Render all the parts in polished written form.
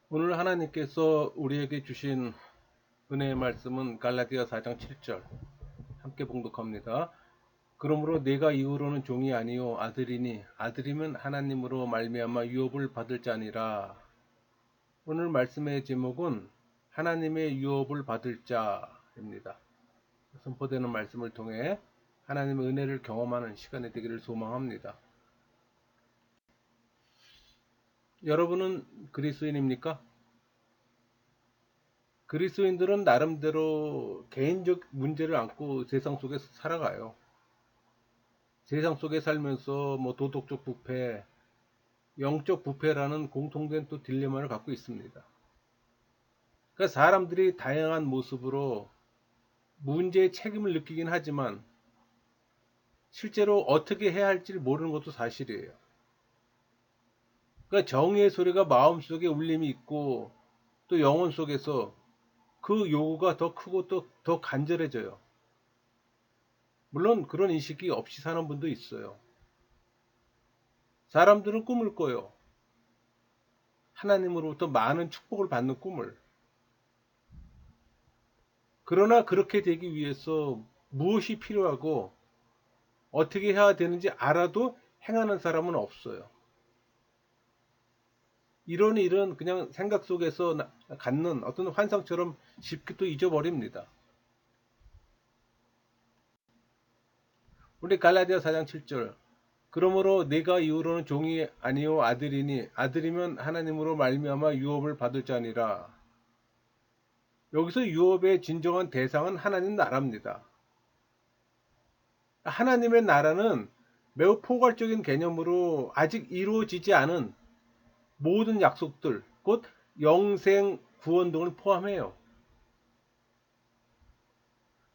오늘 하나님께서 우리에게 주신 은혜의 말씀은 갈라디아 4장 7절 함께 봉독합니다. 그러므로 내가 이후로는 종이 아니요 아들이니 아들이면 하나님으로 말미암아 유업을 받을 자니라. 오늘 말씀의 제목은 하나님의 유업을 받을 자입니다. 선포되는 말씀을 통해 하나님의 은혜를 경험하는 시간이 되기를 소망합니다. 여러분은 그리스도인입니까? 그리스도인들은 나름대로 개인적 문제를 안고 세상 속에서 살아가요. 세상 속에 살면서 도덕적 부패, 영적 부패라는 공통된 또 딜레마를 갖고 있습니다. 그러니까 사람들이 다양한 모습으로 문제의 책임을 느끼긴 하지만 실제로 어떻게 해야 할지를 모르는 것도 사실이에요. 그러니까 정의의 소리가 마음속에 울림이 있고 또 영혼 속에서 그 요구가 더 크고 또 더 간절해져요. 물론 그런 인식이 없이 사는 분도 있어요. 사람들은 꿈을 꿔요. 하나님으로부터 많은 축복을 받는 꿈을. 그러나 그렇게 되기 위해서 무엇이 필요하고 어떻게 해야 되는지 알아도 행하는 사람은 없어요. 이런 일은 그냥 생각 속에서 갖는 어떤 환상처럼 쉽게 또 잊어버립니다. 우리 갈라디아 4장 7절. 그러므로 내가 이후로는 종이 아니요 아들이니 아들이면 하나님으로 말미암아 유업을 받을 자니라. 여기서 유업의 진정한 대상은 하나님 나라입니다. 하나님의 나라는 매우 포괄적인 개념으로 아직 이루어지지 않은 모든 약속들, 곧 영생, 구원 등을 포함해요.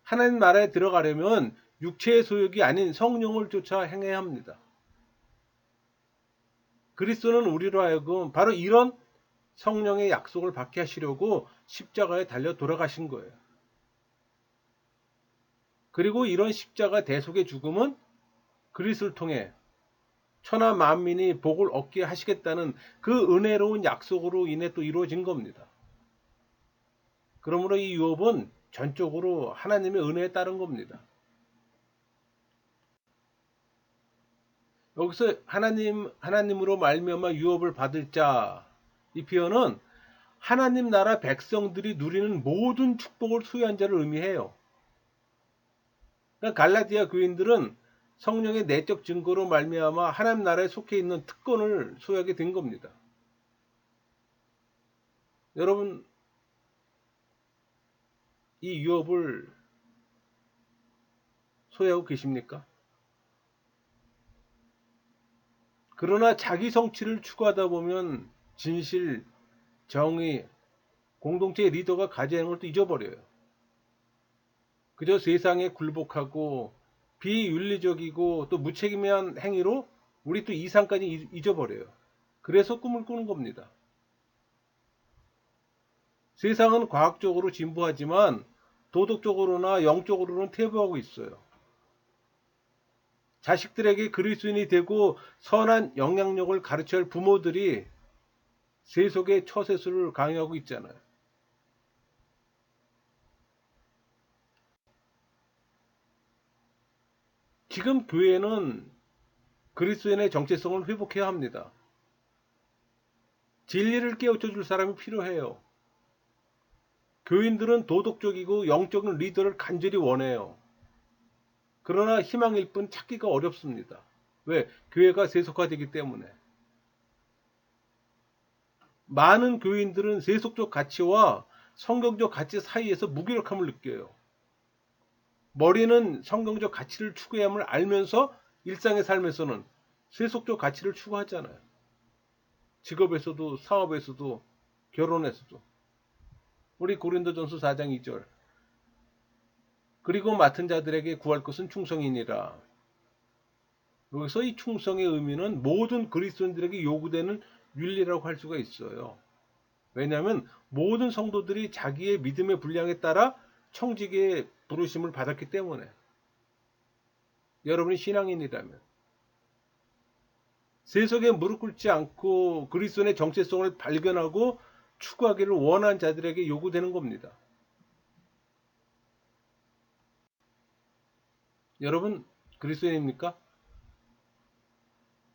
하나님 나라에 들어가려면 육체의 소욕이 아닌 성령을 쫓아 행해야 합니다. 그리스도는 우리로 하여금 바로 이런 성령의 약속을 받게 하시려고 십자가에 달려 돌아가신 거예요. 그리고 이런 십자가 대속의 죽음은 그리스도를 통해 천하 만민이 복을 얻게 하시겠다는 그 은혜로운 약속으로 인해 또 이루어진 겁니다. 그러므로 이 유업은 전적으로 하나님의 은혜에 따른 겁니다. 여기서 하나님으로 말미암아 유업을 받을 자, 이 표현은 하나님 나라 백성들이 누리는 모든 축복을 소유한 자를 의미해요. 그러니까 갈라디아 교인들은 성령의 내적 증거로 말미암아 하나님 나라에 속해 있는 특권을 소유하게 된 겁니다. 여러분, 이 유업을 소유하고 계십니까? 그러나 자기 성취를 추구하다 보면 진실, 정의, 공동체의 리더가 가져야 하는 걸 또 잊어버려요. 그저 세상에 굴복하고 비윤리적이고 또 무책임한 행위로 우리 또 이상까지 잊어버려요. 그래서 꿈을 꾸는 겁니다. 세상은 과학적으로 진보하지만 도덕적으로나 영적으로는 퇴보하고 있어요. 자식들에게 그리스도인이 되고 선한 영향력을 가르쳐야 할 부모들이 세속의 처세술을 강요하고 있잖아요. 지금 교회는 그리스도인의 정체성을 회복해야 합니다. 진리를 깨우쳐 줄 사람이 필요해요. 교인들은 도덕적이고 영적인 리더를 간절히 원해요. 그러나 희망일 뿐 찾기가 어렵습니다. 왜? 교회가 세속화되기 때문에. 많은 교인들은 세속적 가치와 성경적 가치 사이에서 무기력함을 느껴요. 머리는 성경적 가치를 추구함을 알면서 일상의 삶에서는 세속적 가치를 추구하잖아요. 직업에서도 사업에서도 결혼에서도. 우리 고린도전서 4장 2절. 그리고 맡은 자들에게 구할 것은 충성이니라. 여기서 이 충성의 의미는 모든 그리스도인들에게 요구되는 윤리라고 할 수가 있어요. 왜냐하면 모든 성도들이 자기의 믿음의 분량에 따라 청직의 부르심을 받았기 때문에. 여러분이 신앙인이라면 세속에 무릎 꿇지 않고 그리스도의 정체성을 발견하고 추구하기를 원하는 자들에게 요구되는 겁니다. 여러분 그리스도인입니까?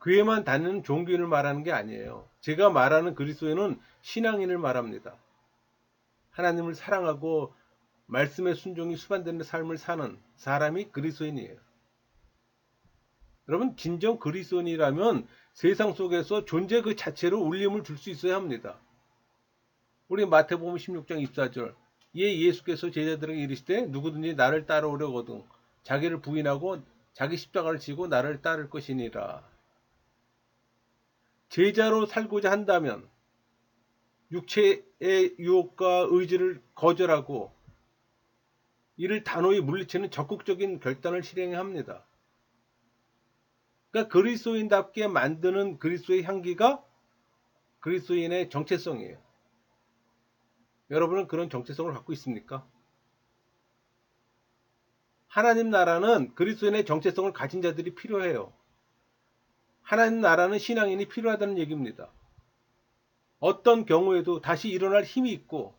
교회만 다니는 종교인을 말하는 게 아니에요. 제가 말하는 그리스도인은 신앙인을 말합니다. 하나님을 사랑하고 말씀에 순종이 수반되는 삶을 사는 사람이 그리스도인이에요. 여러분 진정 그리스도인이라면 세상 속에서 존재 그 자체로 울림을 줄 수 있어야 합니다. 우리 마태복음 16장 24절 예수께서 제자들에게 이르시되 누구든지 나를 따라오려거든 자기를 부인하고 자기 십자가를 지고 나를 따를 것이니라. 제자로 살고자 한다면 육체의 유혹과 의지를 거절하고 이를 단호히 물리치는 적극적인 결단을 실행해야 합니다. 그러니까 그리스도인답게 만드는 그리스도의 향기가 그리스도인의 정체성이에요. 여러분은 그런 정체성을 갖고 있습니까? 하나님 나라는 그리스도인의 정체성을 가진 자들이 필요해요. 하나님 나라는 신앙인이 필요하다는 얘기입니다. 어떤 경우에도 다시 일어날 힘이 있고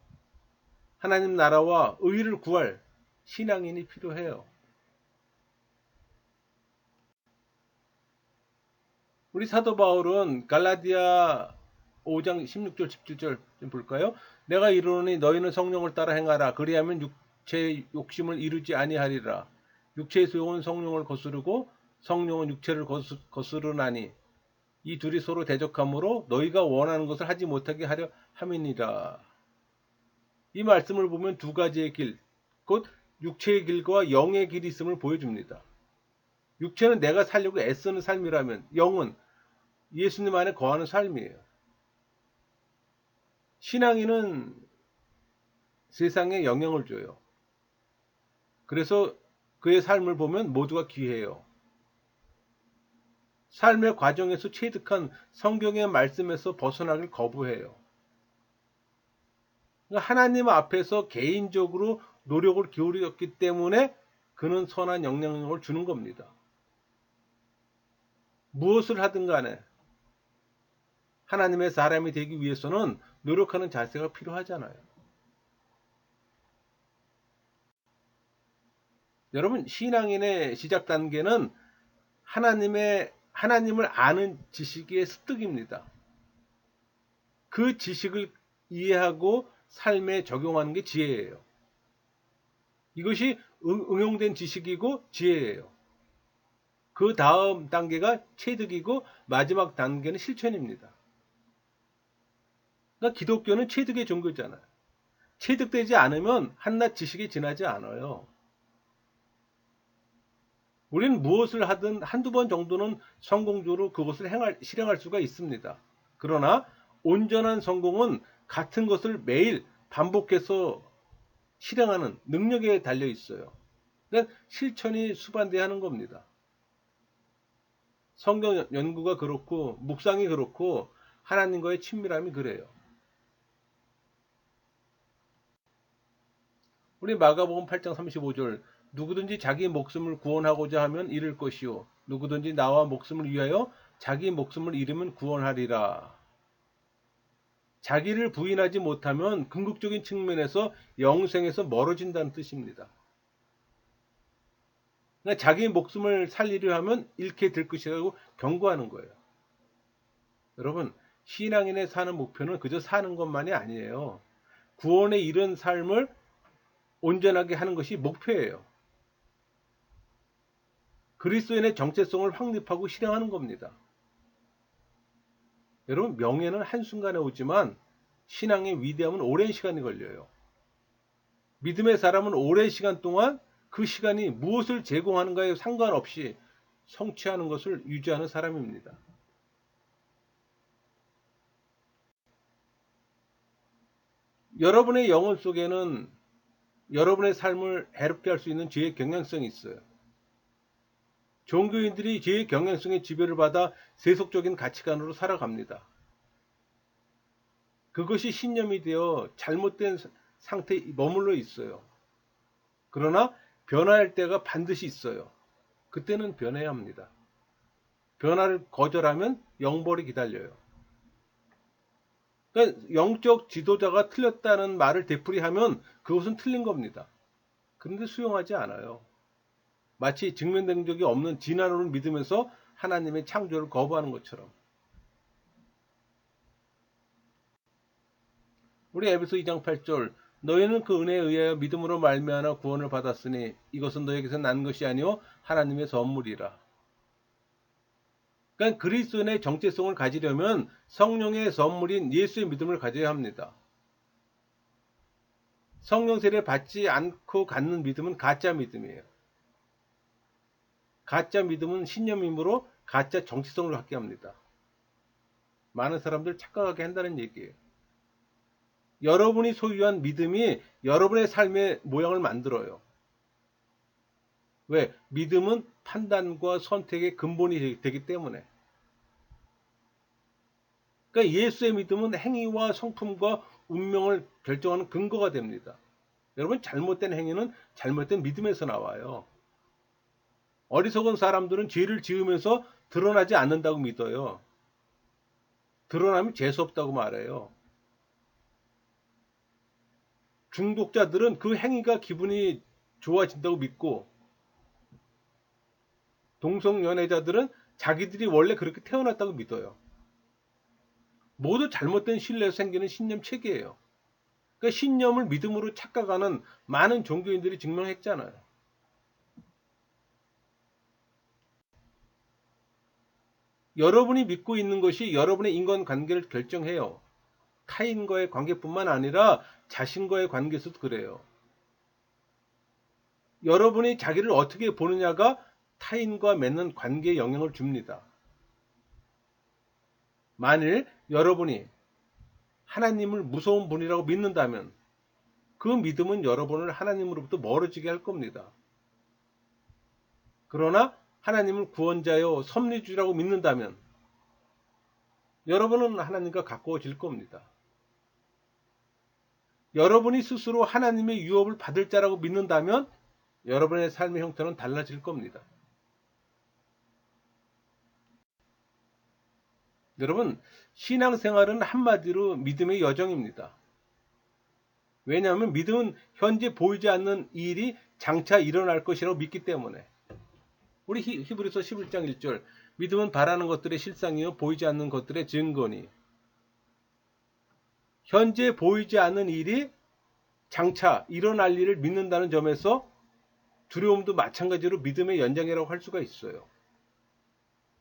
하나님 나라와 의를 구할 신앙인이 필요해요. 우리 사도 바울은 갈라디아 5장 16절 17절 좀 볼까요? 내가 이르노니 너희는 성령을 따라 행하라. 그리하면 육체의 욕심을 이루지 아니하리라. 육체의 소용은 성령을 거스르고 성령은 육체를 거스르나니 이 둘이 서로 대적하므로 너희가 원하는 것을 하지 못하게 하려 함이니라. 이 말씀을 보면 두 가지의 길, 곧 육체의 길과 영의 길이 있음을 보여줍니다. 육체는 내가 살려고 애쓰는 삶이라면 영은 예수님 안에 거하는 삶이에요. 신앙인은 세상에 영향을 줘요. 그래서 그의 삶을 보면 모두가 귀해요. 삶의 과정에서 체득한 성경의 말씀에서 벗어나길 거부해요. 하나님 앞에서 개인적으로 노력을 기울였기 때문에 그는 선한 영향력을 주는 겁니다. 무엇을 하든 간에 하나님의 사람이 되기 위해서는 노력하는 자세가 필요하잖아요. 여러분 신앙인의 시작 단계는 하나님을 아는 지식의 습득입니다. 그 지식을 이해하고 삶에 적용하는 게 지혜예요. 이것이 응용된 지식이고 지혜예요. 그 다음 단계가 체득이고 마지막 단계는 실천입니다. 그러니까 기독교는 체득의 종교잖아요. 체득되지 않으면 한낱 지식이 지나지 않아요. 우리는 무엇을 하든 한두 번 정도는 성공적으로 그것을 실행할 수가 있습니다. 그러나 온전한 성공은 같은 것을 매일 반복해서 실행하는 능력에 달려 있어요. 그러니까 실천이 수반돼야 하는 겁니다. 성경 연구가 그렇고 묵상이 그렇고 하나님과의 친밀함이 그래요. 우리 마가복음 8장 35절 누구든지 자기 목숨을 구원하고자 하면 잃을 것이요 누구든지 나와 목숨을 위하여 자기 목숨을 잃으면 구원하리라. 자기를 부인하지 못하면 궁극적인 측면에서 영생에서 멀어진다는 뜻입니다. 그러니까 자기 목숨을 살리려 하면 잃게 될 것이라고 경고하는 거예요. 여러분 신앙인의 사는 목표는 그저 사는 것만이 아니에요. 구원에 이른 삶을 온전하게 하는 것이 목표예요. 그리스도인의 정체성을 확립하고 실행하는 겁니다. 여러분 명예는 한순간에 오지만 신앙의 위대함은 오랜 시간이 걸려요. 믿음의 사람은 오랜 시간 동안 그 시간이 무엇을 제공하는가에 상관없이 성취하는 것을 유지하는 사람입니다. 여러분의 영혼 속에는 여러분의 삶을 해롭게 할 수 있는 죄의 경향성이 있어요. 종교인들이 죄의 경향성의 지배를 받아 세속적인 가치관으로 살아갑니다. 그것이 신념이 되어 잘못된 상태에 머물러 있어요. 그러나 변화할 때가 반드시 있어요. 그때는 변해야 합니다. 변화를 거절하면 영벌이 기다려요. 그러니까 영적 지도자가 틀렸다는 말을 되풀이하면 그것은 틀린 겁니다. 그런데 수용하지 않아요. 마치 증명된 적이 없는 진화론을 믿으면서 하나님의 창조를 거부하는 것처럼. 우리 에베소 2장 8절 너희는 그 은혜에 의하여 믿음으로 말미암아 구원을 받았으니 이것은 너에게서 난 것이 아니요 하나님의 선물이라. 그러니까 그리스도인의 정체성을 가지려면 성령의 선물인 예수의 믿음을 가져야 합니다. 성령 세례 받지 않고 갖는 믿음은 가짜 믿음이에요. 가짜 믿음은 신념이므로 가짜 정체성을 갖게 합니다. 많은 사람들 착각하게 한다는 얘기예요. 여러분이 소유한 믿음이 여러분의 삶의 모양을 만들어요. 왜? 믿음은 판단과 선택의 근본이 되기 때문에. 그러니까 예수의 믿음은 행위와 성품과 운명을 결정하는 근거가 됩니다. 여러분, 잘못된 행위는 잘못된 믿음에서 나와요. 어리석은 사람들은 죄를 지으면서 드러나지 않는다고 믿어요. 드러나면 재수없다고 말해요. 중독자들은 그 행위가 기분이 좋아진다고 믿고, 동성연애자들은 자기들이 원래 그렇게 태어났다고 믿어요. 모두 잘못된 신뢰에서 생기는 신념 체계예요. 그러니까 신념을 믿음으로 착각하는 많은 종교인들이 증명했잖아요. 여러분이 믿고 있는 것이 여러분의 인간관계를 결정해요. 타인과의 관계뿐만 아니라 자신과의 관계에서도 그래요. 여러분이 자기를 어떻게 보느냐가 타인과 맺는 관계에 영향을 줍니다. 만일 여러분이 하나님을 무서운 분이라고 믿는다면 그 믿음은 여러분을 하나님으로부터 멀어지게 할 겁니다. 그러나 하나님을 구원자요 섭리주라고 믿는다면 여러분은 하나님과 가까워질 겁니다. 여러분이 스스로 하나님의 유업을 받을 자라고 믿는다면 여러분의 삶의 형태는 달라질 겁니다. 여러분, 신앙생활은 한마디로 믿음의 여정입니다. 왜냐하면 믿음은 현재 보이지 않는 일이 장차 일어날 것이라고 믿기 때문에. 우리 히브리서 11장 1절 믿음은 바라는 것들의 실상이요 보이지 않는 것들의 증거니. 현재 보이지 않는 일이 장차 일어날 일을 믿는다는 점에서 두려움도 마찬가지로 믿음의 연장이라고 할 수가 있어요.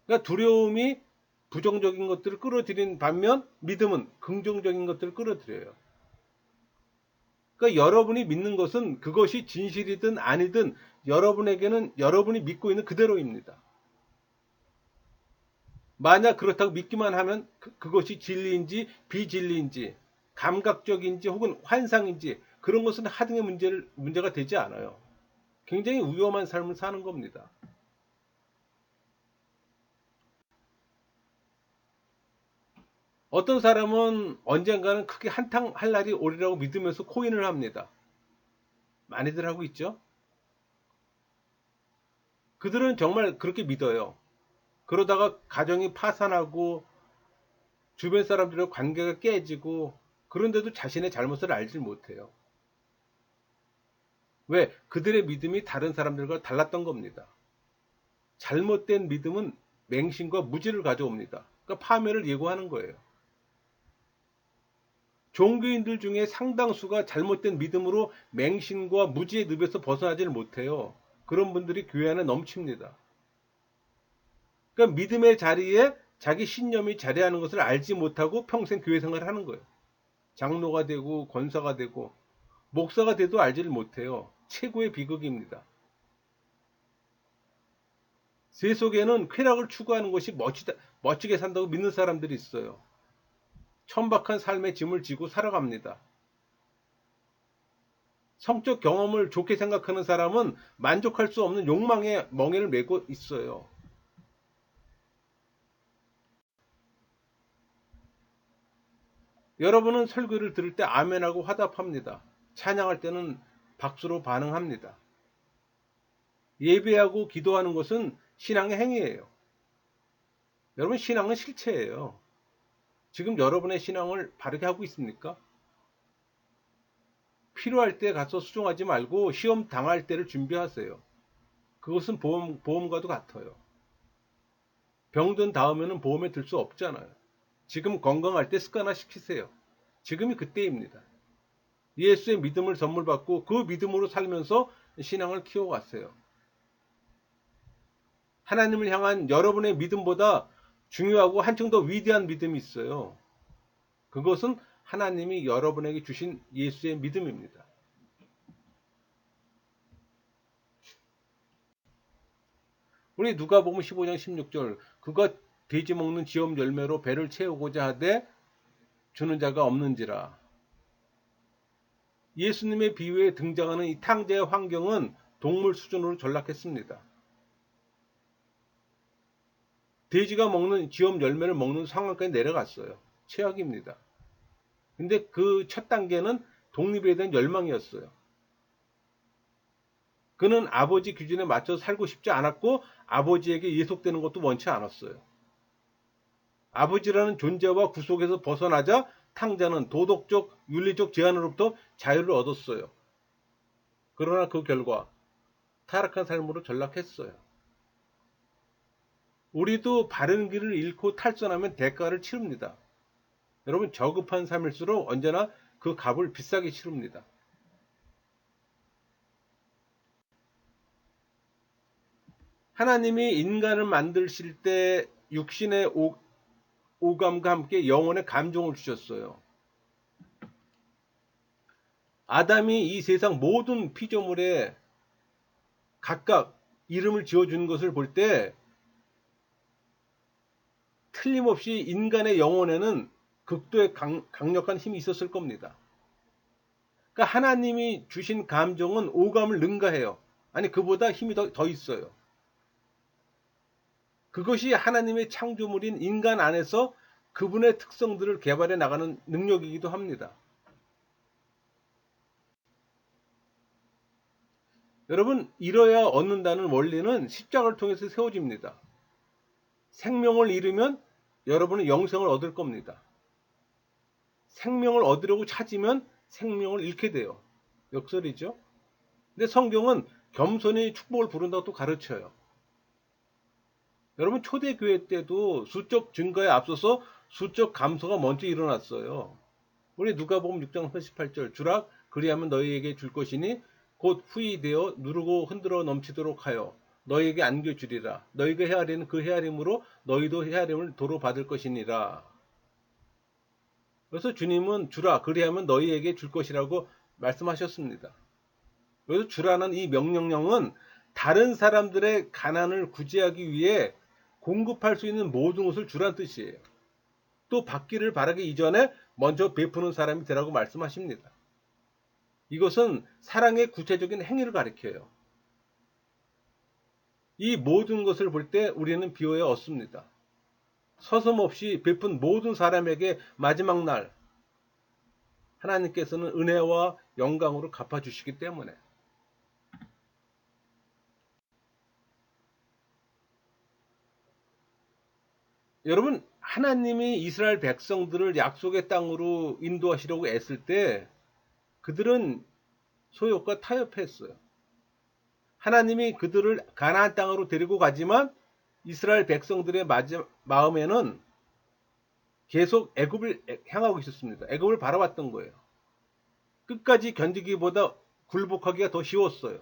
그러니까 두려움이 부정적인 것들을 끌어들인 반면 믿음은 긍정적인 것들을 끌어들여요. 그러니까 여러분이 믿는 것은 그것이 진실이든 아니든 여러분에게는 여러분이 믿고 있는 그대로입니다. 만약 그렇다고 믿기만 하면 그것이 진리인지 비진리인지 감각적인지 혹은 환상인지 그런 것은 하등의 문제가 되지 않아요. 굉장히 위험한 삶을 사는 겁니다. 어떤 사람은 언젠가는 크게 한탕 할 날이 오리라고 믿으면서 코인을 합니다. 많이들 하고 있죠? 그들은 정말 그렇게 믿어요. 그러다가 가정이 파산하고 주변 사람들과 관계가 깨지고 그런데도 자신의 잘못을 알지 못해요. 왜? 그들의 믿음이 다른 사람들과 달랐던 겁니다. 잘못된 믿음은 맹신과 무지를 가져옵니다. 그러니까 파멸을 예고하는 거예요. 종교인들 중에 상당수가 잘못된 믿음으로 맹신과 무지의 늪에서 벗어나지를 못해요. 그런 분들이 교회 안에 넘칩니다. 그러니까 믿음의 자리에 자기 신념이 자리하는 것을 알지 못하고 평생 교회 생활을 하는 거예요. 장로가 되고 권사가 되고 목사가 돼도 알지를 못해요. 최고의 비극입니다. 세속에는 쾌락을 추구하는 것이 멋지게 산다고 믿는 사람들이 있어요. 천박한 삶의 짐을 지고 살아갑니다. 성적 경험을 좋게 생각하는 사람은 만족할 수 없는 욕망의 멍에를 메고 있어요. 여러분은 설교를 들을 때 아멘하고 화답합니다. 찬양할 때는 박수로 반응합니다. 예배하고 기도하는 것은 신앙의 행위예요. 여러분, 신앙은 실체예요. 지금 여러분의 신앙을 바르게 하고 있습니까? 필요할 때 가서 수종하지 말고 시험 당할 때를 준비하세요. 그것은 보험과도 같아요. 병든 다음에는 보험에 들 수 없잖아요. 지금 건강할 때 습관화 시키세요. 지금이 그때입니다. 예수의 믿음을 선물 받고 그 믿음으로 살면서 신앙을 키워가세요. 하나님을 향한 여러분의 믿음보다 중요하고 한층 더 위대한 믿음이 있어요. 그것은 하나님이 여러분에게 주신 예수의 믿음입니다. 우리 누가복음 15장 16절 그가 돼지 먹는 지엄 열매로 배를 채우고자 하되 주는 자가 없는지라. 예수님의 비유에 등장하는 이 탕자의 환경은 동물 수준으로 전락했습니다. 돼지가 먹는 지엄 열매를 먹는 상황까지 내려갔어요. 최악입니다. 근데 그 첫 단계는 독립에 대한 열망이었어요. 그는 아버지 기준에 맞춰 살고 싶지 않았고 아버지에게 예속되는 것도 원치 않았어요. 아버지라는 존재와 구속에서 벗어나자 탕자는 도덕적, 윤리적 제한으로부터 자유를 얻었어요. 그러나 그 결과 타락한 삶으로 전락했어요. 우리도 바른 길을 잃고 탈선하면 대가를 치릅니다. 여러분 저급한 삶일수록 언제나 그 값을 비싸게 치릅니다. 하나님이 인간을 만드실 때 육신의 오감과 함께 영혼의 감정을 주셨어요. 아담이 이 세상 모든 피조물에 각각 이름을 지어주는 것을 볼 때 틀림없이 인간의 영혼에는 극도의 강력한 힘이 있었을 겁니다. 그러니까 하나님이 주신 감정은 오감을 능가해요. 아니 그보다 힘이 더 있어요. 그것이 하나님의 창조물인 인간 안에서 그분의 특성들을 개발해 나가는 능력이기도 합니다. 여러분 잃어야 얻는다는 원리는 십자가를 통해서 세워집니다. 생명을 잃으면 여러분은 영생을 얻을 겁니다. 생명을 얻으려고 찾으면 생명을 잃게 돼요. 역설이죠. 근데 성경은 겸손히 축복을 부른다고 또 가르쳐요. 여러분 초대교회 때도 수적 증거에 앞서서 수적 감소가 먼저 일어났어요. 우리 누가복음 6장 38절 주라 그리하면 너희에게 줄 것이니 곧 후이 되어 누르고 흔들어 넘치도록 하여 너희에게 안겨주리라. 너희가 헤아리는 그 헤아림으로 너희도 헤아림을 도로 받을 것이니라. 그래서 주님은 주라 그리하면 너희에게 줄 것이라고 말씀하셨습니다. 그래서 주라는 이 명령령은 다른 사람들의 가난을 구제하기 위해 공급할 수 있는 모든 것을 주란 뜻이에요. 또 받기를 바라기 이전에 먼저 베푸는 사람이 되라고 말씀하십니다. 이것은 사랑의 구체적인 행위를 가리켜요. 이 모든 것을 볼 때 우리는 비유에 얻습니다. 서슴없이 베푼 모든 사람에게 마지막 날 하나님께서는 은혜와 영광으로 갚아주시기 때문에 여러분 하나님이 이스라엘 백성들을 약속의 땅으로 인도하시려고 애쓸 때 그들은 소욕과 타협했어요. 하나님이 그들을 가나안 땅으로 데리고 가지만 이스라엘 백성들의 마음에는 계속 애굽을 향하고 있었습니다. 애굽을 바라봤던 거예요. 끝까지 견디기보다 굴복하기가 더 쉬웠어요.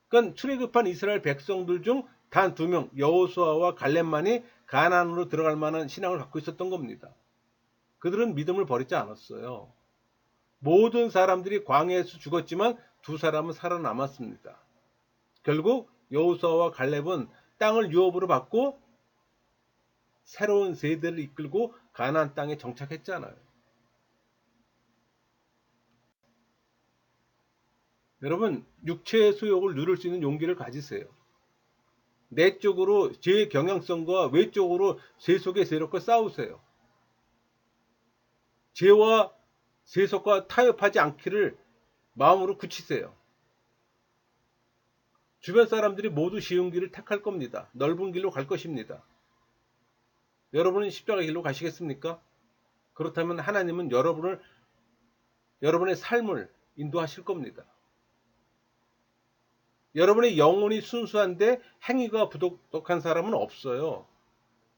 그러니까 출애굽한 이스라엘 백성들 중 단 2명 여호수아와 갈렙만이 가나안으로 들어갈 만한 신앙을 갖고 있었던 겁니다. 그들은 믿음을 버리지 않았어요. 모든 사람들이 광야에서 죽었지만 2사람은 살아남았습니다. 결국 여호수아와 갈렙은 땅을 유업으로 받고 새로운 세대를 이끌고 가나안 땅에 정착했잖아요. 여러분 육체의 소욕을 누릴 수 있는 용기를 가지세요. 내적으로 제 경향성과 외적으로 세속의 세력과 싸우세요. 죄와 세속과 타협하지 않기를 마음으로 굳히세요. 주변 사람들이 모두 쉬운 길을 택할 겁니다. 넓은 길로 갈 것입니다. 여러분은 십자가 길로 가시겠습니까? 그렇다면 하나님은 여러분의 삶을 인도하실 겁니다. 여러분의 영혼이 순수한데 행위가 부도덕한 사람은 없어요.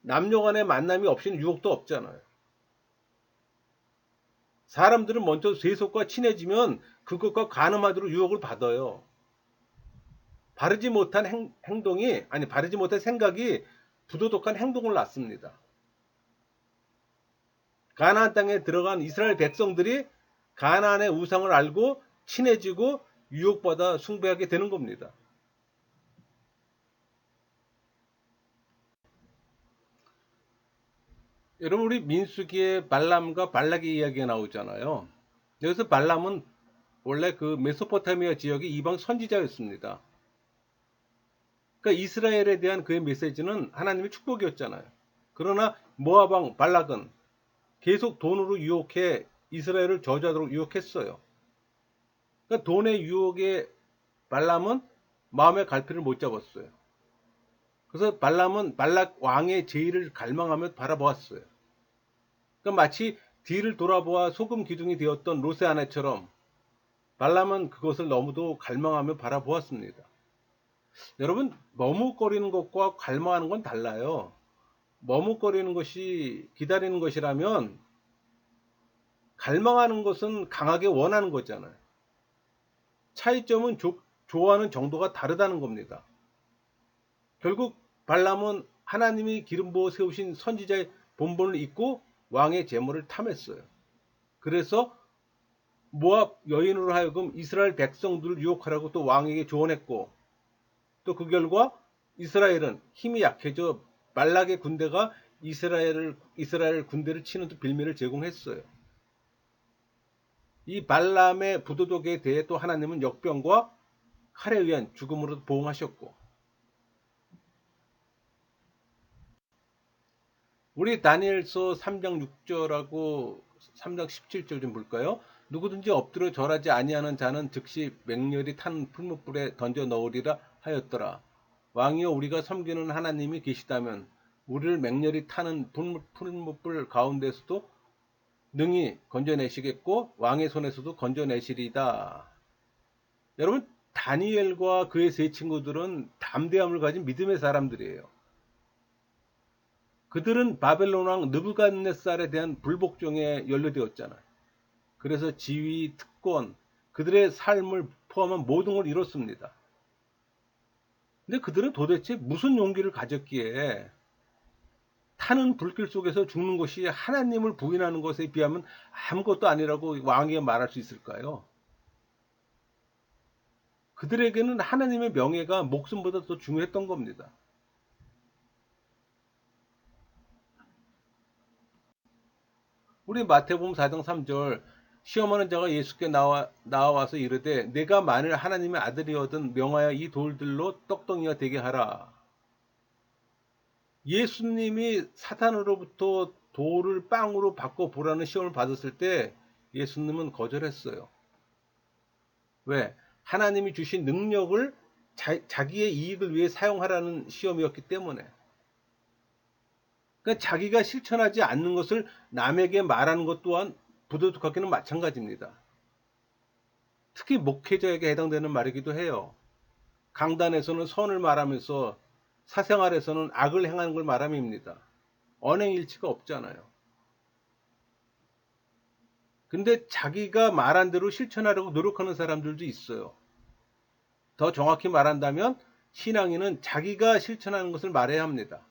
남녀 간의 만남이 없이는 유혹도 없잖아요. 사람들은 먼저 세속과 친해지면 그것과 간음하도록 유혹을 받아요. 바르지 못한 바르지 못한 생각이 부도덕한 행동을 낳습니다. 가나안 땅에 들어간 이스라엘 백성들이 가나안의 우상을 알고 친해지고 유혹받아 숭배하게 되는 겁니다. 여러분, 우리 민수기에 발람과 발락의 이야기가 나오잖아요. 여기서 발람은 원래 그 메소포타미아 지역의 이방 선지자였습니다. 그러니까 이스라엘에 대한 그의 메시지는 하나님의 축복이었잖아요. 그러나 모압 왕 발락은 계속 돈으로 유혹해 이스라엘을 저주하도록 유혹했어요. 그러니까 돈의 유혹에 발람은 마음의 갈피를 못 잡았어요. 그래서 발람은 발락 왕의 제의를 갈망하며 바라보았어요. 그러니까 마치 뒤를 돌아보아 소금 기둥이 되었던 롯의 아내처럼 발람은 그것을 너무도 갈망하며 바라보았습니다. 여러분, 머뭇거리는 것과 갈망하는 건 달라요. 머뭇거리는 것이 기다리는 것이라면 갈망하는 것은 강하게 원하는 거잖아요. 차이점은 좋아하는 정도가 다르다는 겁니다. 결국 발람은 하나님이 기름 부어 세우신 선지자의 본분을 잊고 왕의 재물을 탐했어요. 그래서 모압 여인으로 하여금 이스라엘 백성들을 유혹하라고 또 왕에게 조언했고, 또 그 결과 이스라엘은 힘이 약해져 발락의 군대가 이스라엘 군대를 치는 빌미를 제공했어요. 이 발람의 부도덕에 대해 또 하나님은 역병과 칼에 의한 죽음으로 보응하셨고, 우리 다니엘서 3장 6절하고 3장 17절 좀 볼까요? 누구든지 엎드려 절하지 아니하는 자는 즉시 맹렬히 탄 풀무불에 던져 넣으리라 하였더라. 왕이여, 우리가 섬기는 하나님이 계시다면 우리를 맹렬히 타는 풀무불 가운데서도 능히 건져내시겠고 왕의 손에서도 건져내시리다. 여러분, 다니엘과 그의 세 친구들은 담대함을 가진 믿음의 사람들이에요. 그들은 바벨론 왕 느부갓네살에 대한 불복종에 연루되었잖아요. 그래서 지위, 특권, 그들의 삶을 포함한 모든 걸 잃었습니다. 근데 그들은 도대체 무슨 용기를 가졌기에 타는 불길 속에서 죽는 것이 하나님을 부인하는 것에 비하면 아무것도 아니라고 왕에게 말할 수 있을까요? 그들에게는 하나님의 명예가 목숨보다 더 중요했던 겁니다. 우리 마태복음 4장 3절, 시험하는 자가 예수께 나와서 이르되 내가 만일 하나님의 아들이거든 명하여 이 돌들로 떡덩이가 되게 하라. 예수님이 사탄으로부터 돌을 빵으로 바꿔보라는 시험을 받았을 때 예수님은 거절했어요. 왜? 하나님이 주신 능력을 자기의 이익을 위해 사용하라는 시험이었기 때문에. 그러니까 자기가 실천하지 않는 것을 남에게 말하는 것 또한 부도덕하기는 마찬가지입니다. 특히 목회자에게 해당되는 말이기도 해요. 강단에서는 선을 말하면서 사생활에서는 악을 행하는 걸 말함입니다. 언행일치가 없잖아요. 근데 자기가 말한 대로 실천하려고 노력하는 사람들도 있어요. 더 정확히 말한다면 신앙인은 자기가 실천하는 것을 말해야 합니다.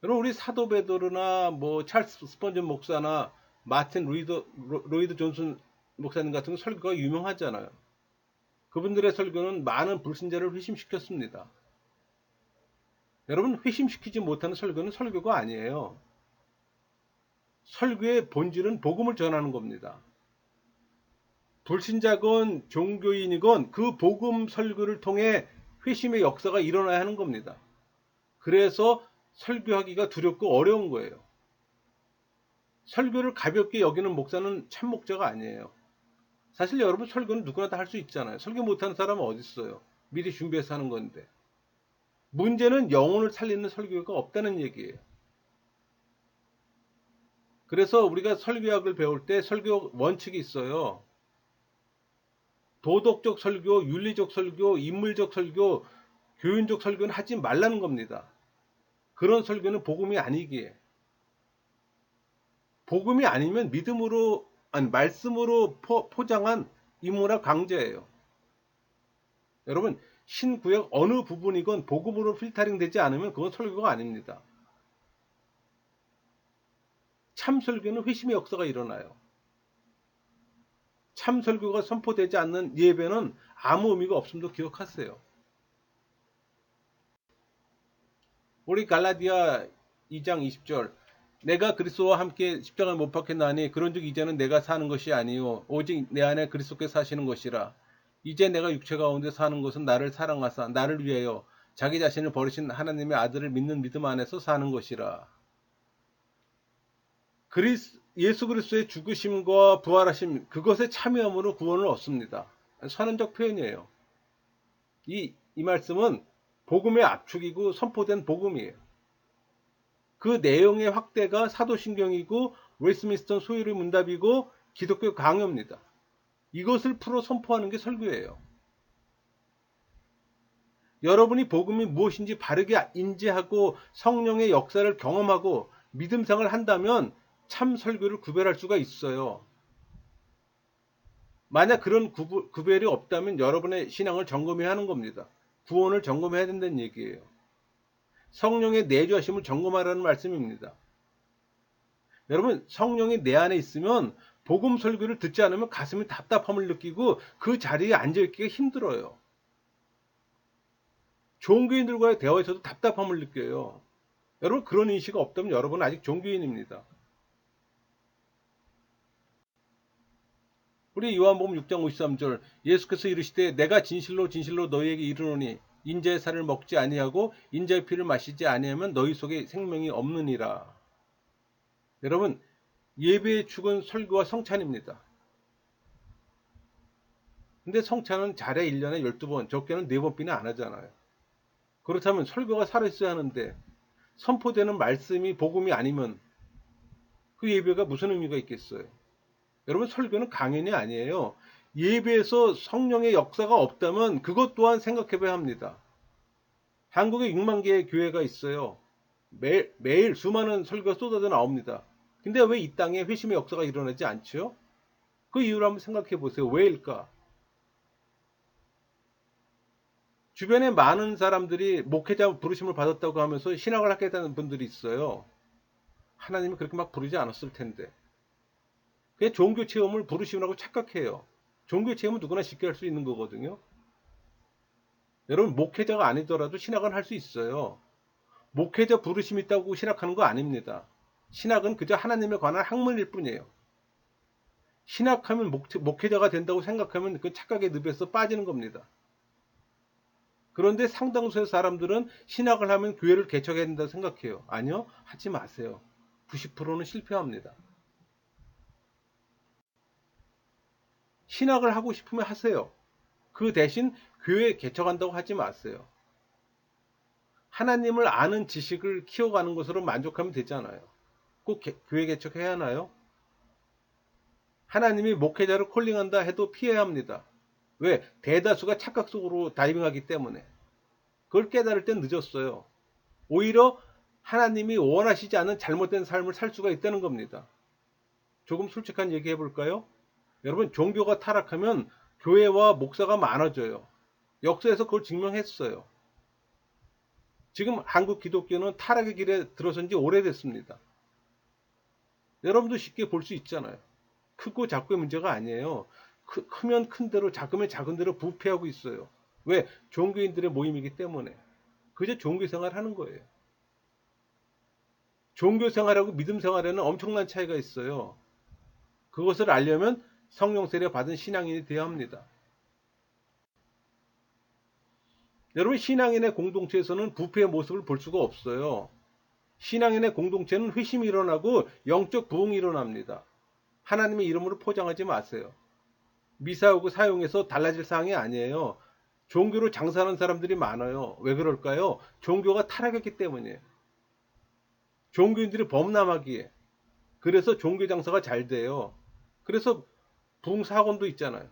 여러분, 우리 사도 베드로나 찰스 스펀전 목사나 마틴 로이드 존슨 목사님 같은 설교가 유명하잖아요. 그분들의 설교는 많은 불신자를 회심시켰습니다. 여러분, 회심시키지 못하는 설교는 설교가 아니에요. 설교의 본질은 복음을 전하는 겁니다. 불신자건 종교인이건 그 복음 설교를 통해 회심의 역사가 일어나야 하는 겁니다. 그래서 설교하기가 두렵고 어려운 거예요. 설교를 가볍게 여기는 목사는 참 목자가 아니에요. 사실 여러분, 설교는 누구나 다 할 수 있잖아요. 설교 못하는 사람은 어디 있어요? 미리 준비해서 하는 건데. 문제는 영혼을 살리는 설교가 없다는 얘기예요. 그래서 우리가 설교학을 배울 때 설교 원칙이 있어요. 도덕적 설교, 윤리적 설교, 인물적 설교, 교훈적 설교는 하지 말라는 겁니다. 그런 설교는 복음이 아니기에. 복음이 아니면 믿음으로, 아니, 말씀으로 포장한 인문학 강제예요. 여러분, 신구약 어느 부분이건 복음으로 필터링 되지 않으면 그건 설교가 아닙니다. 참 설교는 회심의 역사가 일어나요. 참 설교가 선포되지 않는 예배는 아무 의미가 없음도 기억하세요. 우리 갈라디아 2장 20절, 내가 그리스도와 함께 십자가를 못 박혔나니 그런즉 이제는 내가 사는 것이 아니요 오직 내 안에 그리스도께서 사시는 것이라. 이제 내가 육체 가운데 사는 것은 나를 사랑하사 나를 위하여 자기 자신을 버리신 하나님의 아들을 믿는 믿음 안에서 사는 것이라. 예수 그리스도의 죽으심과 부활하심, 그것에 참여함으로 구원을 얻습니다. 선언적 표현이에요. 이 말씀은 복음의 압축이고 선포된 복음이에요. 그 내용의 확대가 사도신경이고 웨스트민스터 소유리 문답이고 기독교 강요입니다. 이것을 풀어 선포하는 게 설교예요. 여러분이 복음이 무엇인지 바르게 인지하고 성령의 역사를 경험하고 믿음 생활을 한다면 참 설교를 구별할 수가 있어요. 만약 그런 구별이 없다면 여러분의 신앙을 점검해야 하는 겁니다. 구원을 점검해야 된다는 얘기예요. 성령의 내주하심을 점검하라는 말씀입니다. 여러분, 성령이 내 안에 있으면 복음 설교를 듣지 않으면 가슴이 답답함을 느끼고 그 자리에 앉아있기가 힘들어요. 종교인들과의 대화에서도 답답함을 느껴요. 여러분, 그런 인식이 없다면 여러분은 아직 종교인입니다. 우리 요한복음 6장 53절, 예수께서 이르시되 내가 진실로 진실로 너희에게 이르노니 인자의 살을 먹지 아니하고 인자의 피를 마시지 아니하면 너희 속에 생명이 없느니라. 여러분, 예배의 축은 설교와 성찬입니다. 근데 성찬은 잘해 1년에 12번, 적게는 4번뿐이 안 하잖아요. 그렇다면 설교가 살아있어야 하는데 선포되는 말씀이 복음이 아니면 그 예배가 무슨 의미가 있겠어요? 여러분, 설교는 강연이 아니에요. 예배에서 성령의 역사가 없다면 그것 또한 생각해 봐야 합니다. 한국에 6만 개의 교회가 있어요. 매일 수많은 설교가 쏟아져 나옵니다. 근데 왜 이 땅에 회심의 역사가 일어나지 않죠? 그 이유를 한번 생각해 보세요. 왜일까? 주변에 많은 사람들이 목회자 부르심을 받았다고 하면서 신학을 하겠다는 분들이 있어요. 하나님이 그렇게 막 부르지 않았을 텐데. 그냥 종교 체험을 부르심이라고 착각해요. 종교 체험은 누구나 쉽게 할 수 있는 거거든요. 여러분, 목회자가 아니더라도 신학은 할 수 있어요. 목회자 부르심이 있다고 신학하는 거 아닙니다. 신학은 그저 하나님에 관한 학문일 뿐이에요. 신학하면 목회자가 된다고 생각하면 그 착각의 늪에서 빠지는 겁니다. 그런데 상당수의 사람들은 신학을 하면 교회를 개척해야 된다고 생각해요. 아니요, 하지 마세요. 90%는 실패합니다. 신학을 하고 싶으면 하세요. 그 대신 교회 개척한다고 하지 마세요. 하나님을 아는 지식을 키워가는 것으로 만족하면 되잖아요. 꼭 교회 개척해야 하나요? 하나님이 목회자를 콜링한다 해도 피해야 합니다. 왜? 대다수가 착각 속으로 다이빙하기 때문에. 그걸 깨달을 땐 늦었어요. 오히려 하나님이 원하시지 않은 잘못된 삶을 살 수가 있다는 겁니다. 조금 솔직한 얘기 해볼까요? 여러분, 종교가 타락하면 교회와 목사가 많아져요. 역사에서 그걸 증명했어요. 지금 한국 기독교는 타락의 길에 들어선 지 오래됐습니다. 여러분도 쉽게 볼 수 있잖아요. 크고 작고의 문제가 아니에요. 크면 큰 대로, 작으면 작은 대로 부패하고 있어요. 왜? 종교인들의 모임이기 때문에. 그저 종교 생활 하는 거예요. 종교 생활하고 믿음 생활에는 엄청난 차이가 있어요. 그것을 알려면 성령 세례 받은 신앙인이 되어야 합니다. 여러분, 신앙인의 공동체에서는 부패의 모습을 볼 수가 없어요. 신앙인의 공동체는 회심이 일어나고 영적 부흥이 일어납니다. 하나님의 이름으로 포장하지 마세요. 미사오고 사용해서 달라질 사항이 아니에요. 종교로 장사하는 사람들이 많아요. 왜 그럴까요? 종교가 타락했기 때문이에요. 종교인들이 범람하기에. 그래서 종교 장사가 잘 돼요. 그래서 부흥사건도 있잖아요.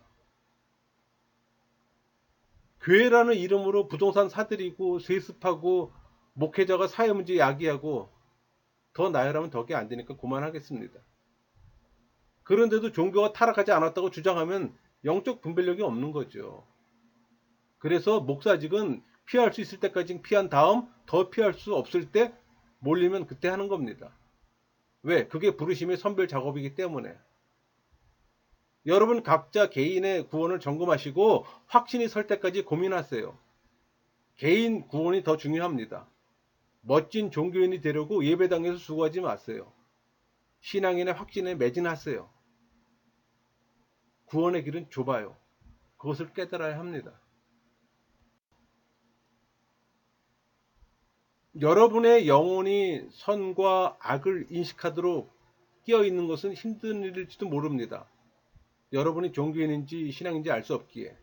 교회라는 이름으로 부동산 사들이고 세습하고 목회자가 사회 문제 야기하고 더 나열하면 덕이 안 되니까 그만하겠습니다. 그런데도 종교가 타락하지 않았다고 주장하면 영적 분별력이 없는 거죠. 그래서 목사직은 피할 수 있을 때까지 피한 다음 더 피할 수 없을 때 몰리면 그때 하는 겁니다. 왜? 그게 부르심의 선별 작업이기 때문에. 여러분 각자 개인의 구원을 점검하시고 확신이 설 때까지 고민하세요. 개인 구원이 더 중요합니다. 멋진 종교인이 되려고 예배당에서 수고하지 마세요. 신앙인의 확신에 매진하세요. 구원의 길은 좁아요. 그것을 깨달아야 합니다. 여러분의 영혼이 선과 악을 인식하도록 끼어 있는 것은 힘든 일일지도 모릅니다. 여러분이 종교인인지 신앙인지 알 수 없기에.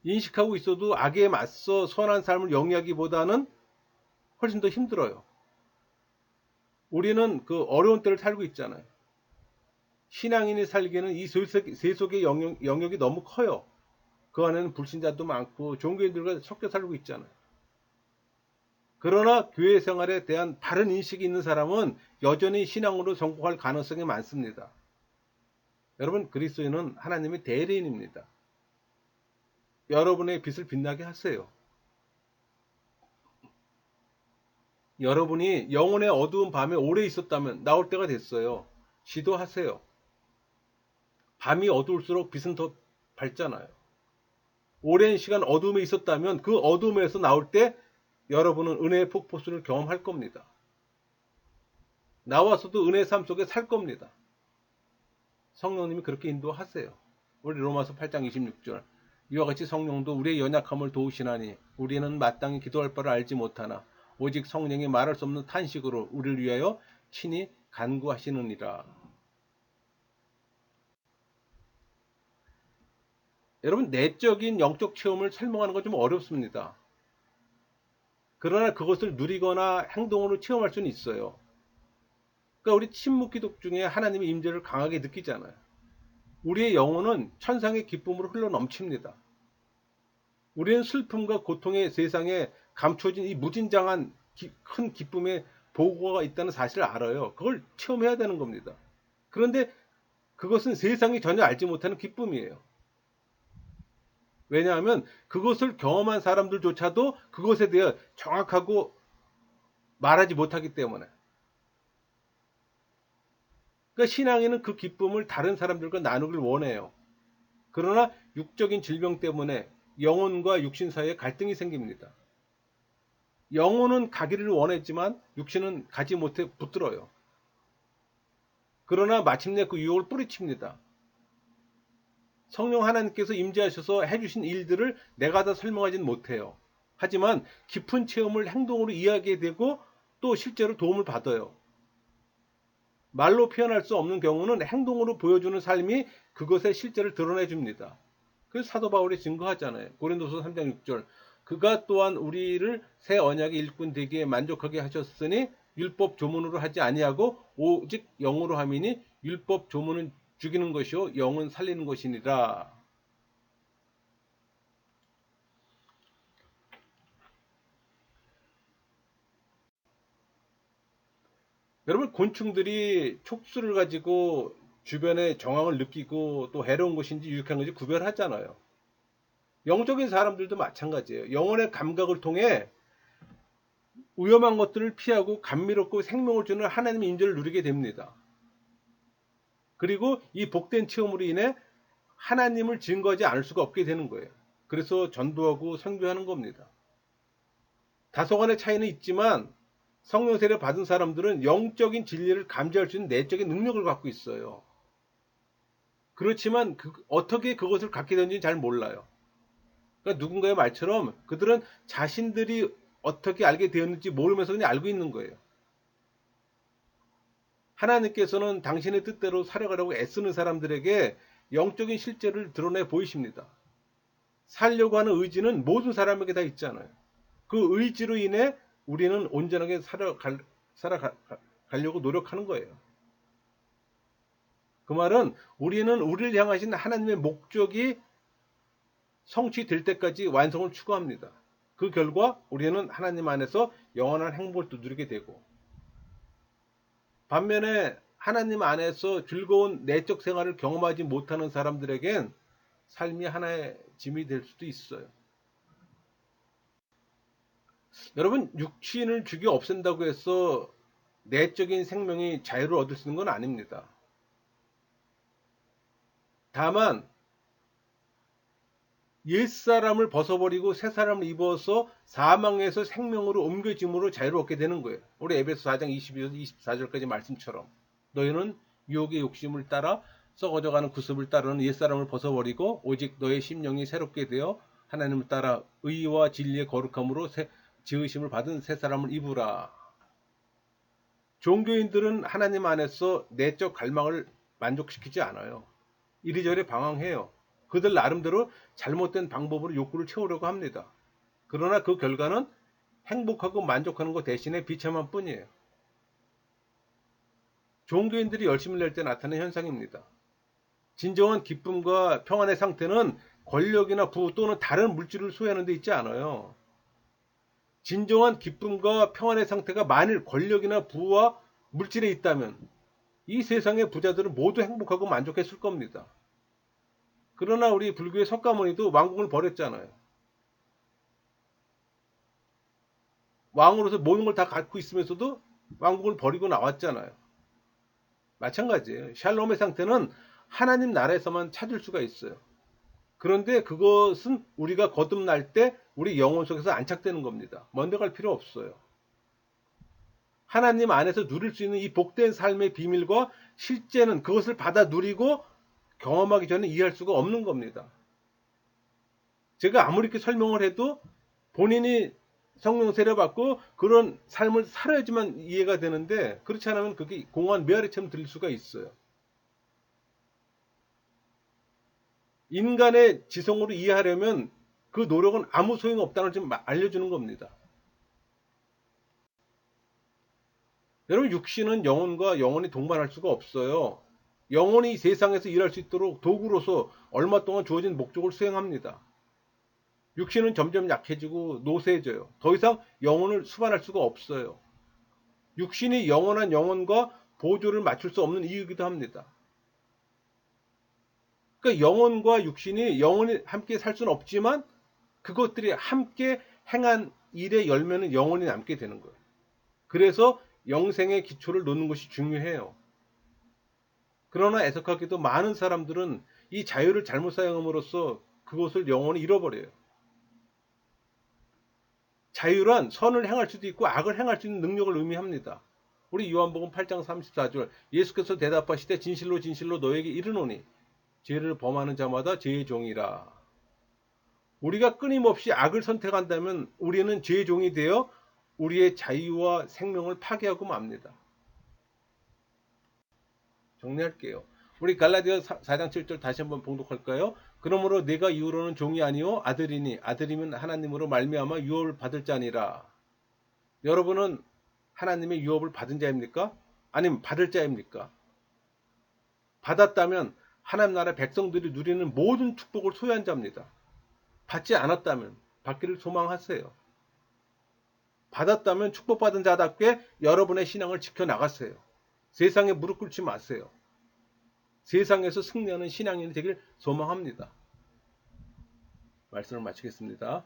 인식하고 있어도 악에 맞서 선한 삶을 영위하기보다는 훨씬 더 힘들어요. 우리는 그 어려운 때를 살고 있잖아요. 신앙인이 살기에는 이 세속의 영역이 너무 커요. 그 안에는 불신자도 많고 종교인들과 섞여 살고 있잖아요. 그러나 교회 생활에 대한 바른 인식이 있는 사람은 여전히 신앙으로 성공할 가능성이 많습니다. 여러분, 그리스도인은 하나님의 대리인입니다. 여러분의 빛을 빛나게 하세요. 여러분이 영혼의 어두운 밤에 오래 있었다면 나올 때가 됐어요. 시도하세요. 밤이 어두울수록 빛은 더 밝잖아요. 오랜 시간 어둠에 있었다면 그 어둠에서 나올 때 여러분은 은혜의 폭포수를 경험할 겁니다. 나와서도 은혜의 삶 속에 살 겁니다. 성령님이 그렇게 인도하세요. 우리 로마서 8장 26절. 이와 같이 성령도 우리의 연약함을 도우시나니 우리는 마땅히 기도할 바를 알지 못하나 오직 성령이 말할 수 없는 탄식으로 우리를 위하여 친히 간구하시느니라. 여러분, 내적인 영적 체험을 설명하는 건 좀 어렵습니다. 그러나 그것을 누리거나 행동으로 체험할 수는 있어요. 그러니까 우리 침묵 기독 중에 하나님의 임재를 강하게 느끼잖아요. 우리의 영혼은 천상의 기쁨으로 흘러 넘칩니다. 우리는 슬픔과 고통의 세상에 감춰진 이 무진장한 큰 기쁨의 보고가 있다는 사실을 알아요. 그걸 체험해야 되는 겁니다. 그런데 그것은 세상이 전혀 알지 못하는 기쁨이에요. 왜냐하면 그것을 경험한 사람들조차도 그것에 대해 정확하고 말하지 못하기 때문에. 그러니까 신앙인은 그 기쁨을 다른 사람들과 나누길 원해요. 그러나 육적인 질병 때문에 영혼과 육신 사이에 갈등이 생깁니다. 영혼은 가기를 원했지만 육신은 가지 못해 붙들어요. 그러나 마침내 그 유혹을 뿌리칩니다. 성령 하나님께서 임재하셔서 해주신 일들을 내가 다 설명하지는 못해요. 하지만 깊은 체험을 행동으로 이야기하게 되고 또 실제로 도움을 받아요. 말로 표현할 수 없는 경우는 행동으로 보여주는 삶이 그것의 실제를 드러내 줍니다. 그래서 사도 바울이 증거하잖아요. 고린도서 3장 6절. 그가 또한 우리를 새 언약의 일꾼 되기에 만족하게 하셨으니 율법 조문으로 하지 아니하고 오직 영으로 함이니 율법 조문은 죽이는 것이요 영은 살리는 것이니라. 여러분, 곤충들이 촉수를 가지고 주변의 정황을 느끼고 또 해로운 것인지 유익한 것인지 구별하잖아요. 영적인 사람들도 마찬가지예요. 영혼의 감각을 통해 위험한 것들을 피하고 감미롭고 생명을 주는 하나님의 인재를 누리게 됩니다. 그리고 이 복된 체험으로 인해 하나님을 증거하지 않을 수가 없게 되는 거예요. 그래서 전도하고 선교하는 겁니다. 다소간의 차이는 있지만 성령 세례 받은 사람들은 영적인 진리를 감지할 수 있는 내적인 능력을 갖고 있어요. 그렇지만 어떻게 그것을 갖게 되는지 잘 몰라요. 그러니까 누군가의 말처럼 그들은 자신들이 어떻게 알게 되었는지 모르면서 그냥 알고 있는 거예요. 하나님께서는 당신의 뜻대로 살아가려고 애쓰는 사람들에게 영적인 실제를 드러내 보이십니다. 살려고 하는 의지는 모든 사람에게 다 있잖아요. 그 의지로 인해 우리는 온전하게 살아가려고 노력하는 거예요. 그 말은 우리는 우리를 향하신 하나님의 목적이 성취될 때까지 완성을 추구합니다. 그 결과 우리는 하나님 안에서 영원한 행복을 또 누리게 되고, 반면에 하나님 안에서 즐거운 내적 생활을 경험하지 못하는 사람들에겐 삶이 하나의 짐이 될 수도 있어요. 여러분, 육신을 죽여 없앤다고 해서 내적인 생명이 자유를 얻을 수 있는 건 아닙니다. 다만 옛사람을 벗어버리고 새사람을 입어서 사망에서 생명으로 옮겨짐으로 자유를 얻게 되는 거예요. 우리 에베소 4장 22절 24절까지 말씀처럼 너희는 유혹의 욕심을 따라 썩어져가는 구습을 따르는 옛사람을 벗어버리고 오직 너의 심령이 새롭게 되어 하나님을 따라 의와 진리의 거룩함으로 지으심을 받은 새사람을 입으라. 종교인들은 하나님 안에서 내적 갈망을 만족시키지 않아요. 이리저리 방황해요. 그들 나름대로 잘못된 방법으로 욕구를 채우려고 합니다. 그러나 그 결과는 행복하고 만족하는 것 대신에 비참한 뿐이에요. 종교인들이 열심을 낼 때 나타나는 현상입니다. 진정한 기쁨과 평안의 상태는 권력이나 부 또는 다른 물질을 소유하는 데 있지 않아요. 진정한 기쁨과 평안의 상태가 만일 권력이나 부와 물질에 있다면 이 세상의 부자들은 모두 행복하고 만족했을 겁니다. 그러나 우리 불교의 석가모니도 왕궁을 버렸잖아요. 왕으로서 모든 걸 다 갖고 있으면서도 왕궁을 버리고 나왔잖아요. 마찬가지예요. 샬롬의 상태는 하나님 나라에서만 찾을 수가 있어요. 그런데 그것은 우리가 거듭날 때 우리 영혼 속에서 안착되는 겁니다. 먼데 갈 필요 없어요. 하나님 안에서 누릴 수 있는 이 복된 삶의 비밀과 실제는 그것을 받아 누리고 경험하기 전에 이해할 수가 없는 겁니다. 제가 아무리 이렇게 설명을 해도 본인이 성령 세례받고 그런 삶을 살아야지만 이해가 되는데 그렇지 않으면 그게 공허한 메아리처럼 들릴 수가 있어요. 인간의 지성으로 이해하려면 그 노력은 아무 소용없다는 걸 좀 알려주는 겁니다. 여러분, 육신은 영혼과 영원히 동반할 수가 없어요. 영혼이 세상에서 일할 수 있도록 도구로서 얼마 동안 주어진 목적을 수행합니다. 육신은 점점 약해지고 노쇠해져요. 더 이상 영혼을 수반할 수가 없어요. 육신이 영원한 영혼과 보조를 맞출 수 없는 이유이기도 합니다. 그러니까 영혼과 육신이 영원히 함께 살 수는 없지만 그것들이 함께 행한 일의 열매는 영원히 남게 되는 거예요. 그래서 영생의 기초를 놓는 것이 중요해요. 그러나 애석하게도 많은 사람들은 이 자유를 잘못 사용함으로써 그것을 영원히 잃어버려요. 자유란 선을 행할 수도 있고 악을 행할 수 있는 능력을 의미합니다. 우리 요한복음 8장 34절 예수께서 대답하시되 진실로 진실로 너에게 이르노니 죄를 범하는 자마다 죄의 종이라. 우리가 끊임없이 악을 선택한다면 우리는 죄의 종이 되어 우리의 자유와 생명을 파괴하고 맙니다. 정리할게요. 우리 갈라디아 4장 7절 다시 한번 봉독할까요? 그러므로 내가 이후로는 종이 아니요 아들이니 아들이면 하나님으로 말미암아 유업을 받을 자니라. 여러분은 하나님의 유업을 받은 자입니까? 아니면 받을 자입니까? 받았다면 하나님 나라 백성들이 누리는 모든 축복을 소유한 자입니다. 받지 않았다면 받기를 소망하세요. 받았다면 축복받은 자답게 여러분의 신앙을 지켜나가세요. 세상에 무릎 꿇지 마세요. 세상에서 승리하는 신앙인이 되길 소망합니다. 말씀을 마치겠습니다.